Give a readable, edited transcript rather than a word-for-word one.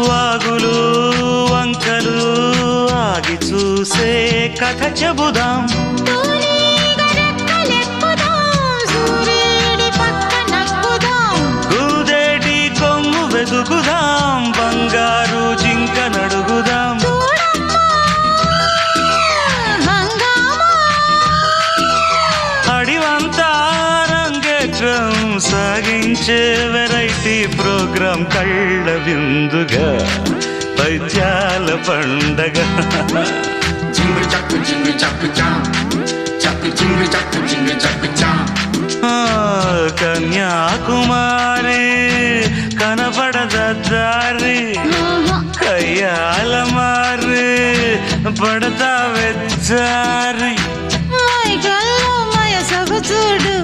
వాగులు వంకలు ఆగి చూసే కథ చెబుదాం. కూదేటి కొమ్ము వెతుకుదాం, బంగారు జింక నడుగుదాం. అడివంతా రంగేట్రం సాగించే వెరైటీ ప్రోగ్రాం కళ్ళ విందుగా పైత్యాల పండగ. కన్యాకుమారి కనపడదారి, కయ్యాల మారి పడతా వెచ్చారి. చూడు